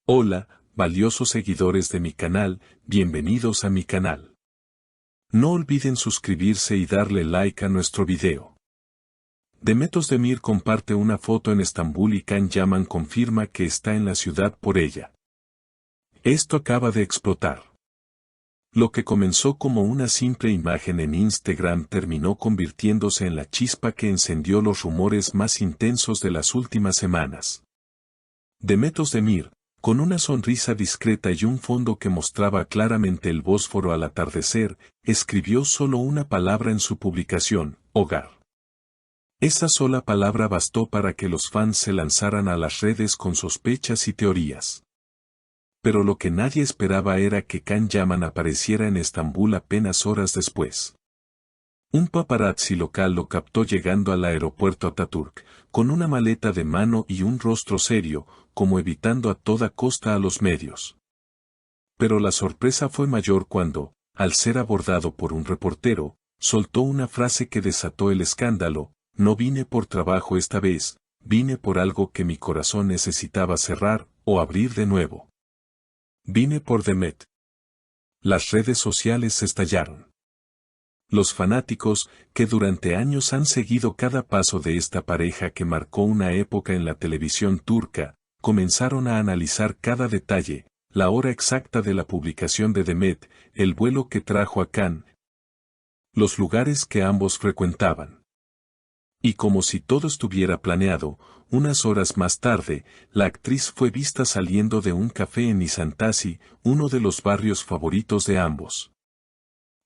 Hola, valiosos seguidores de mi canal, bienvenidos a mi canal. No olviden suscribirse y darle like a nuestro video. Demet Özdemir comparte una foto en Estambul y Can Yaman confirma que está en la ciudad por ella. Esto acaba de explotar. Lo que comenzó como una simple imagen en Instagram terminó convirtiéndose en la chispa que encendió los rumores más intensos de las últimas semanas. Demet Özdemir, con una sonrisa discreta y un fondo que mostraba claramente el Bósforo al atardecer, escribió solo una palabra en su publicación: hogar. Esa sola palabra bastó para que los fans se lanzaran a las redes con sospechas y teorías. Pero lo que nadie esperaba era que Can Yaman apareciera en Estambul apenas horas después. Un paparazzi local lo captó llegando al aeropuerto Atatürk, con una maleta de mano y un rostro serio, como evitando a toda costa a los medios. Pero la sorpresa fue mayor cuando, al ser abordado por un reportero, soltó una frase que desató el escándalo: no vine por trabajo esta vez, vine por algo que mi corazón necesitaba cerrar o abrir de nuevo. Vine por Demet. Las redes sociales estallaron. Los fanáticos, que durante años han seguido cada paso de esta pareja que marcó una época en la televisión turca, comenzaron a analizar cada detalle: la hora exacta de la publicación de Demet, el vuelo que trajo a Can, los lugares que ambos frecuentaban. Y como si todo estuviera planeado, unas horas más tarde, la actriz fue vista saliendo de un café en Nişantaşı, uno de los barrios favoritos de ambos.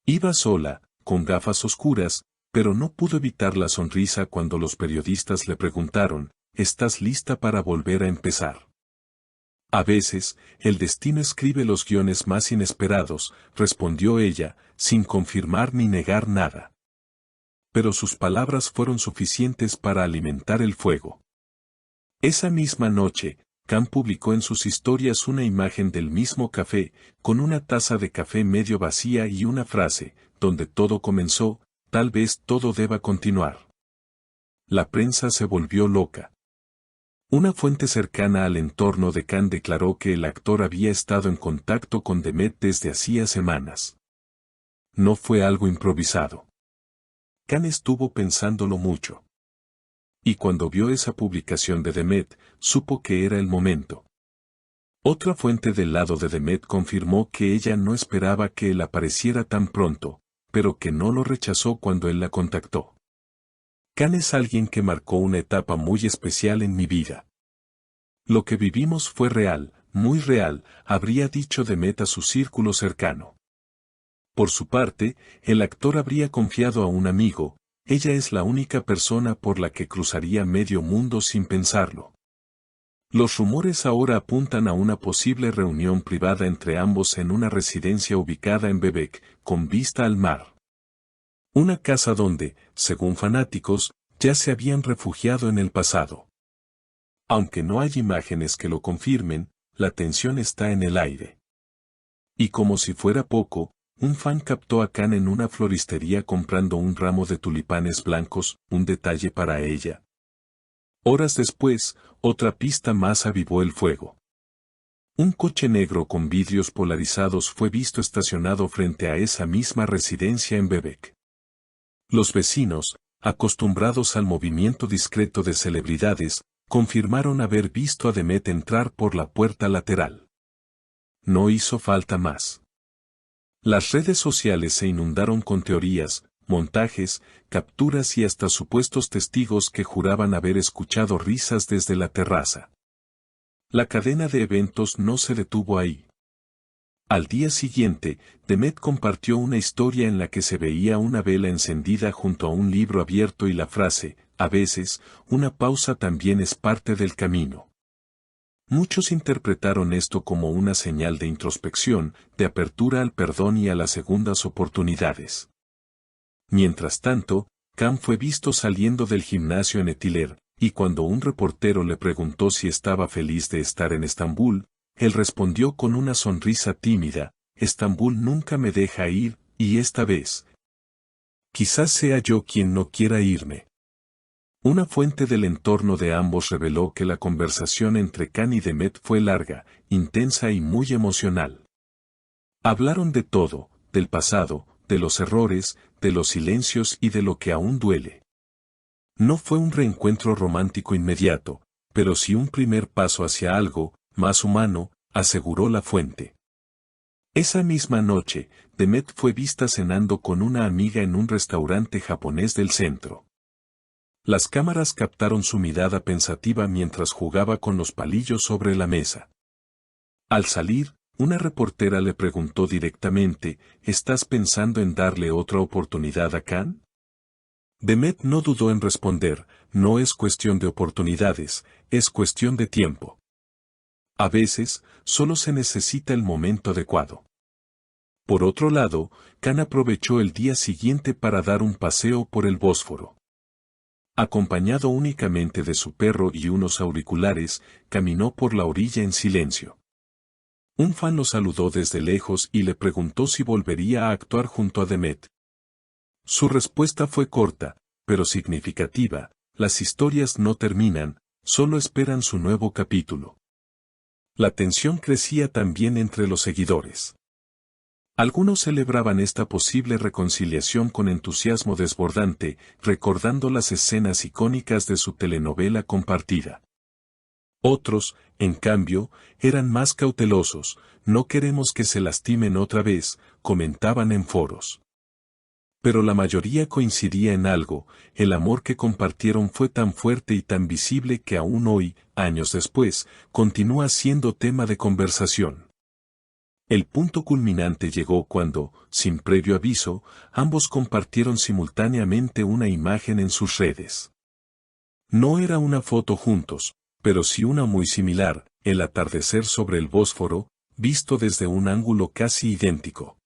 Iba sola, con gafas oscuras, pero no pudo evitar la sonrisa cuando los periodistas le preguntaron: ¿estás lista para volver a empezar? A veces, el destino escribe los guiones más inesperados, respondió ella, sin confirmar ni negar nada. Pero sus palabras fueron suficientes para alimentar el fuego. Esa misma noche, Can publicó en sus historias una imagen del mismo café, con una taza de café medio vacía y una frase: donde todo comenzó, tal vez todo deba continuar. La prensa se volvió loca. Una fuente cercana al entorno de Can declaró que el actor había estado en contacto con Demet desde hacía semanas. No fue algo improvisado. Can estuvo pensándolo mucho. Y cuando vio esa publicación de Demet, supo que era el momento. Otra fuente del lado de Demet confirmó que ella no esperaba que él apareciera tan pronto, pero que no lo rechazó cuando él la contactó. Can es alguien que marcó una etapa muy especial en mi vida. Lo que vivimos fue real, muy real, habría dicho Demet a su círculo cercano. Por su parte, el actor habría confiado a un amigo: ella es la única persona por la que cruzaría medio mundo sin pensarlo. Los rumores ahora apuntan a una posible reunión privada entre ambos en una residencia ubicada en Bebek, con vista al mar. Una casa donde, según fanáticos, ya se habían refugiado en el pasado. Aunque no hay imágenes que lo confirmen, la tensión está en el aire. Y como si fuera poco, un fan captó a Can en una floristería comprando un ramo de tulipanes blancos, un detalle para ella. Horas después, otra pista más avivó el fuego. Un coche negro con vidrios polarizados fue visto estacionado frente a esa misma residencia en Bebek. Los vecinos, acostumbrados al movimiento discreto de celebridades, confirmaron haber visto a Demet entrar por la puerta lateral. No hizo falta más. Las redes sociales se inundaron con teorías, montajes, capturas y hasta supuestos testigos que juraban haber escuchado risas desde la terraza. La cadena de eventos no se detuvo ahí. Al día siguiente, Demet compartió una historia en la que se veía una vela encendida junto a un libro abierto y la frase: a veces, una pausa también es parte del camino. Muchos interpretaron esto como una señal de introspección, de apertura al perdón y a las segundas oportunidades. Mientras tanto, Can fue visto saliendo del gimnasio en Etiler, y cuando un reportero le preguntó si estaba feliz de estar en Estambul, él respondió con una sonrisa tímida: Estambul nunca me deja ir, y esta vez, quizás sea yo quien no quiera irme. Una fuente del entorno de ambos reveló que la conversación entre Khan y Demet fue larga, intensa y muy emocional. Hablaron de todo, del pasado, de los errores, de los silencios y de lo que aún duele. No fue un reencuentro romántico inmediato, pero sí un primer paso hacia algo más humano, aseguró la fuente. Esa misma noche, Demet fue vista cenando con una amiga en un restaurante japonés del centro. Las cámaras captaron su mirada pensativa mientras jugaba con los palillos sobre la mesa. Al salir, una reportera le preguntó directamente, ¿estás pensando en darle otra oportunidad a Khan? Demet no dudó en responder, no es cuestión de oportunidades, es cuestión de tiempo. A veces, solo se necesita el momento adecuado. Por otro lado, Khan aprovechó el día siguiente para dar un paseo por el Bósforo. Acompañado únicamente de su perro y unos auriculares, caminó por la orilla en silencio. Un fan lo saludó desde lejos y le preguntó si volvería a actuar junto a Demet. Su respuesta fue corta, pero significativa, las historias no terminan, solo esperan su nuevo capítulo. La tensión crecía también entre los seguidores. Algunos celebraban esta posible reconciliación con entusiasmo desbordante, recordando las escenas icónicas de su telenovela compartida. Otros, en cambio, eran más cautelosos, no queremos que se lastimen otra vez, comentaban en foros. Pero la mayoría coincidía en algo, el amor que compartieron fue tan fuerte y tan visible que aún hoy, años después, continúa siendo tema de conversación. El punto culminante llegó cuando, sin previo aviso, ambos compartieron simultáneamente una imagen en sus redes. No era una foto juntos, pero sí una muy similar, el atardecer sobre el Bósforo, visto desde un ángulo casi idéntico.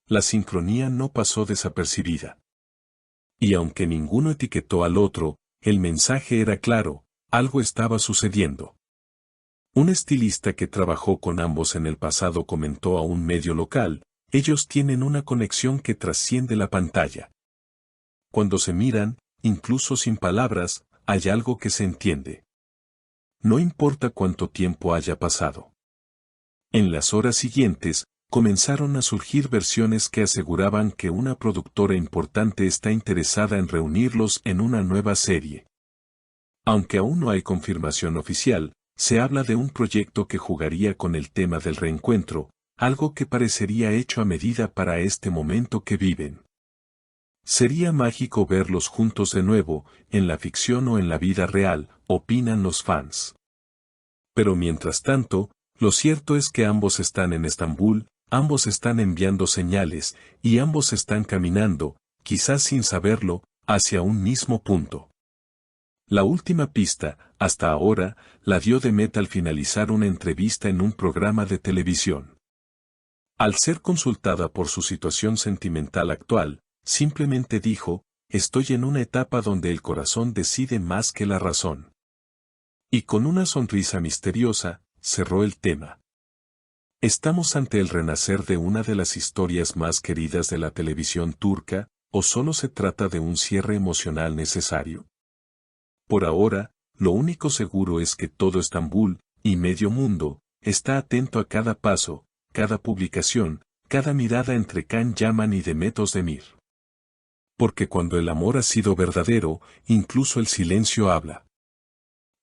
La sincronía no pasó desapercibida. Y aunque ninguno etiquetó al otro, el mensaje era claro, algo estaba sucediendo. Un estilista que trabajó con ambos en el pasado comentó a un medio local, ellos tienen una conexión que trasciende la pantalla. Cuando se miran, incluso sin palabras, hay algo que se entiende. No importa cuánto tiempo haya pasado. En las horas siguientes, comenzaron a surgir versiones que aseguraban que una productora importante está interesada en reunirlos en una nueva serie. Aunque aún no hay confirmación oficial, se habla de un proyecto que jugaría con el tema del reencuentro, algo que parecería hecho a medida para este momento que viven. Sería mágico verlos juntos de nuevo, en la ficción o en la vida real, opinan los fans. Pero mientras tanto, lo cierto es que ambos están en Estambul, ambos están enviando señales, y ambos están caminando, quizás sin saberlo, hacia un mismo punto. La última pista, hasta ahora, la dio Demet al finalizar una entrevista en un programa de televisión. Al ser consultada por su situación sentimental actual, simplemente dijo, estoy en una etapa donde el corazón decide más que la razón. Y con una sonrisa misteriosa, cerró el tema. ¿Estamos ante el renacer de una de las historias más queridas de la televisión turca, o solo se trata de un cierre emocional necesario? Por ahora, lo único seguro es que todo Estambul, y medio mundo, está atento a cada paso, cada publicación, cada mirada entre Can Yaman y Demet Özdemir. Porque cuando el amor ha sido verdadero, incluso el silencio habla.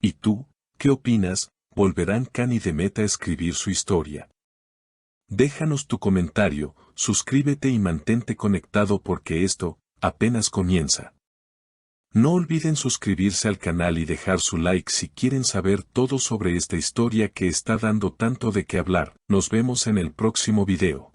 ¿Y tú, qué opinas? ¿Volverán Can y Demet a escribir su historia? Déjanos tu comentario, suscríbete y mantente conectado porque esto, apenas comienza. No olviden suscribirse al canal y dejar su like si quieren saber todo sobre esta historia que está dando tanto de qué hablar. Nos vemos en el próximo video.